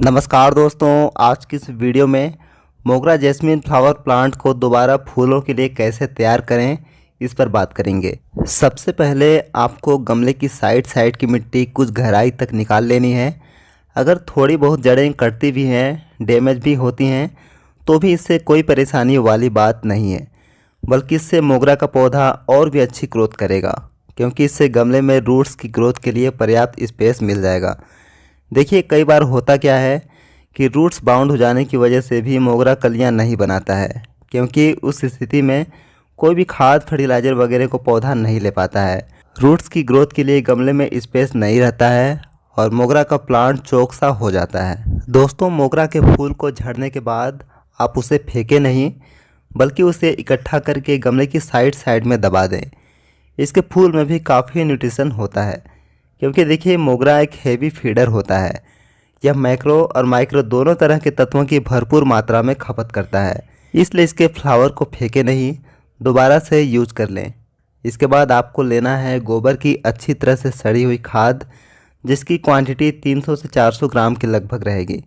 नमस्कार दोस्तों, आज की इस वीडियो में मोगरा जैस्मिन फ्लावर प्लांट को दोबारा फूलों के लिए कैसे तैयार करें इस पर बात करेंगे। सबसे पहले आपको गमले की साइड की मिट्टी कुछ गहराई तक निकाल लेनी है। अगर थोड़ी बहुत जड़ें कटती भी हैं, डैमेज भी होती हैं, तो भी इससे कोई परेशानी वाली बात नहीं है, बल्कि इससे मोगरा का पौधा और भी अच्छी ग्रोथ करेगा, क्योंकि इससे गमले में रूट्स की ग्रोथ के लिए पर्याप्त स्पेस मिल जाएगा। देखिए, कई बार होता क्या है कि रूट्स बाउंड हो जाने की वजह से भी मोगरा कलियां नहीं बनाता है, क्योंकि उस स्थिति में कोई भी खाद फर्टिलाइजर वगैरह को पौधा नहीं ले पाता है। रूट्स की ग्रोथ के लिए गमले में स्पेस नहीं रहता है और मोगरा का प्लांट चौकसा हो जाता है। दोस्तों, मोगरा के फूल को झड़ने के बाद आप उसे फेंकें नहीं, बल्कि उसे इकट्ठा करके गमले की साइड में दबा दें। इसके फूल में भी काफ़ी न्यूट्रिशन होता है, क्योंकि देखिए, मोगरा एक हेवी फीडर होता है। यह मैक्रो और माइक्रो दोनों तरह के तत्वों की भरपूर मात्रा में खपत करता है, इसलिए इसके फ्लावर को फेंके नहीं, दोबारा से यूज कर लें। इसके बाद आपको लेना है गोबर की अच्छी तरह से सड़ी हुई खाद, जिसकी क्वांटिटी 300 से 400 ग्राम के लगभग रहेगी।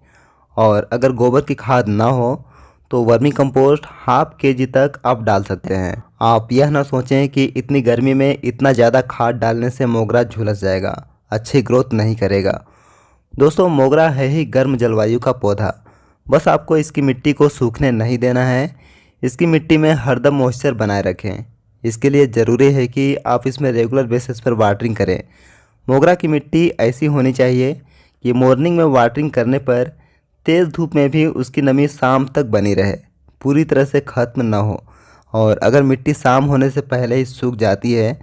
और अगर गोबर की खाद ना हो तो वर्मी कंपोस्ट हाफ केजी तक आप डाल सकते हैं। आप यह ना सोचें कि इतनी गर्मी में इतना ज़्यादा खाद डालने से मोगरा झुलस जाएगा, अच्छी ग्रोथ नहीं करेगा। दोस्तों, मोगरा है ही गर्म जलवायु का पौधा, बस आपको इसकी मिट्टी को सूखने नहीं देना है। इसकी मिट्टी में हरदम मॉइस्चर बनाए रखें। इसके लिए ज़रूरी है कि आप इसमें रेगुलर बेसिस पर वाटरिंग करें। मोगरा की मिट्टी ऐसी होनी चाहिए कि मॉर्निंग में वाटरिंग करने पर तेज़ धूप में भी उसकी नमी शाम तक बनी रहे, पूरी तरह से ख़त्म ना हो। और अगर मिट्टी शाम होने से पहले ही सूख जाती है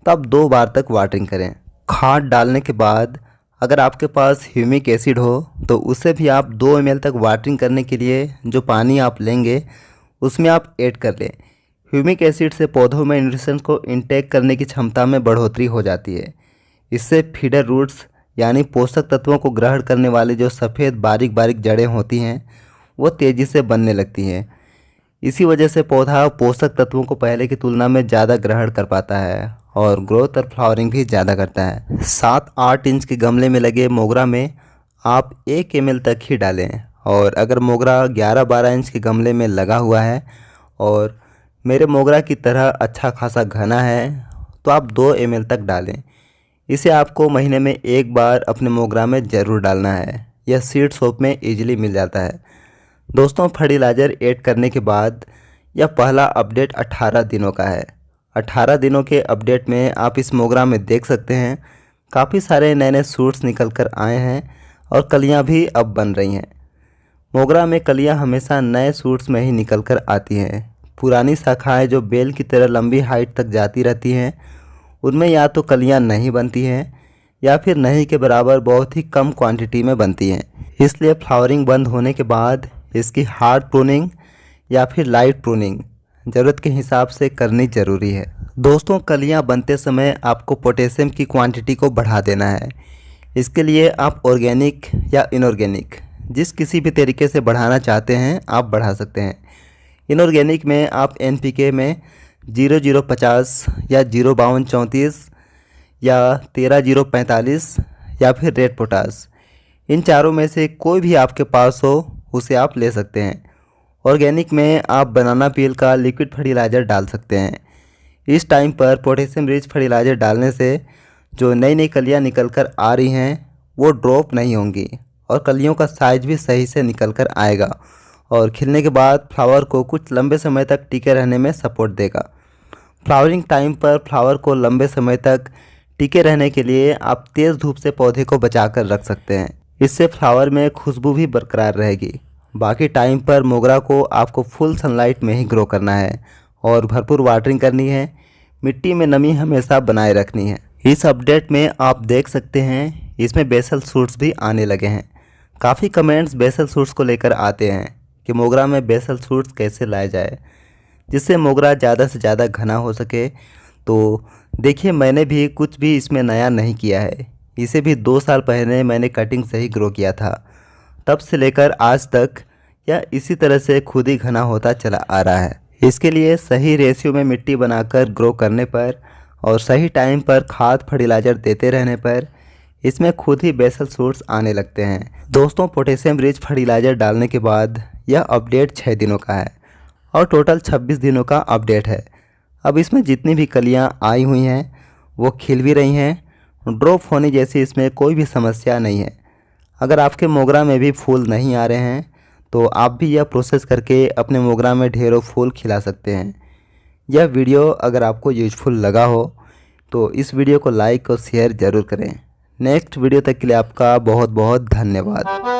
तो आप 2 बार तक वाटरिंग करें। खाद डालने के बाद अगर आपके पास ह्यूमिक एसिड हो तो उसे भी आप 2 ml तक वाटरिंग करने के लिए जो पानी आप लेंगे उसमें आप ऐड कर लें। ह्यूमिक एसिड से पौधों में न्यूट्रिशन को इनटेक करने की क्षमता में बढ़ोतरी हो जाती है। इससे फीडर रूट्स यानी पोषक तत्वों को ग्रहण करने वाली जो सफ़ेद बारीक बारीक जड़ें होती हैं वो तेज़ी से बनने लगती हैं। इसी वजह से पौधा पोषक तत्वों को पहले की तुलना में ज़्यादा ग्रहण कर पाता है और ग्रोथ और फ्लावरिंग भी ज़्यादा करता है। 7-8 इंच के गमले में लगे मोगरा में आप 1 ml तक ही डालें, और अगर मोगरा 11-12 इंच के गमले में लगा हुआ है और मेरे मोगरा की तरह अच्छा खासा घना है तो आप 2 ml तक डालें। इसे आपको महीने में 1 बार अपने मोगरा में ज़रूर डालना है। यह सीड शॉप में इजीली मिल जाता है। दोस्तों, फर्टिलाइज़र ऐड करने के बाद यह पहला अपडेट 18 दिनों का है। 18 दिनों के अपडेट में आप इस मोगरा में देख सकते हैं काफ़ी सारे नए शूट्स निकल कर आए हैं और कलियां भी अब बन रही हैं। मोगरा में कलियां हमेशा नए शूट्स में ही निकल कर आती हैं। पुरानी शाखाएँ जो बेल की तरह लंबी हाइट तक जाती रहती हैं, उनमें या तो कलियां नहीं बनती हैं या फिर नहीं के बराबर बहुत ही कम क्वांटिटी में बनती हैं। इसलिए फ्लावरिंग बंद होने के बाद इसकी हार्ड प्रूनिंग या फिर लाइट प्रूनिंग ज़रूरत के हिसाब से करनी ज़रूरी है। दोस्तों, कलियां बनते समय आपको पोटेशियम की क्वांटिटी को बढ़ा देना है। इसके लिए आप ऑर्गेनिक या इनऑर्गेनिक जिस किसी भी तरीके से बढ़ाना चाहते हैं आप बढ़ा सकते हैं। इनऑर्गेनिक में आप NPK में 0050 या 05234 या 13045 या फिर रेड पोटास, इन चारों में से कोई भी आपके पास हो उसे आप ले सकते हैं। ऑर्गेनिक में आप बनाना पील का लिक्विड फर्टिलाइज़र डाल सकते हैं। इस टाइम पर पोटेशियम रिच फर्टिलाइज़र डालने से जो नई नई कलियां निकल कर आ रही हैं वो ड्रॉप नहीं होंगी और कलियों का साइज भी सही से निकल कर आएगा और खिलने के बाद फ्लावर को कुछ लंबे समय तक टिके रहने में सपोर्ट देगा। फ्लावरिंग टाइम पर फ्लावर को लंबे समय तक टिके रहने के लिए आप तेज़ धूप से पौधे को बचा कर रख सकते हैं। इससे फ्लावर में खुशबू भी बरकरार रहेगी। बाकी टाइम पर मोगरा को आपको फुल सनलाइट में ही ग्रो करना है और भरपूर वाटरिंग करनी है। मिट्टी में नमी हमेशा बनाए रखनी है। इस अपडेट में आप देख सकते हैं इसमें बेसल शूट्स भी आने लगे हैं। काफ़ी कमेंट्स बेसल शूट्स को लेकर आते हैं कि मोगरा में बेसल शूट्स कैसे लाए जाए जिससे मोगरा ज़्यादा से ज़्यादा घना हो सके। तो देखिए, मैंने भी कुछ भी इसमें नया नहीं किया है। इसे भी 2 साल पहले मैंने कटिंग से ही ग्रो किया था, तब से लेकर आज तक यह इसी तरह से खुद ही घना होता चला आ रहा है। इसके लिए सही रेशियो में मिट्टी बनाकर ग्रो करने पर और सही टाइम पर खाद फर्टिलाइज़र देते रहने पर इसमें खुद ही बेसल शूट्स आने लगते हैं। दोस्तों, पोटेशियम रिच फर्टिलाइज़र डालने के बाद यह अपडेट 6 दिनों का है और टोटल 26 दिनों का अपडेट है। अब इसमें जितनी भी कलियां आई हुई हैं वो खिल भी रही हैं, ड्रॉप होने जैसी इसमें कोई भी समस्या नहीं है। अगर आपके मोगरा में भी फूल नहीं आ रहे हैं तो आप भी यह प्रोसेस करके अपने मोगरा में ढेरों फूल खिला सकते हैं। यह वीडियो अगर आपको यूजफुल लगा हो तो इस वीडियो को लाइक और शेयर ज़रूर करें। नेक्स्ट वीडियो तक के लिए आपका बहुत बहुत धन्यवाद।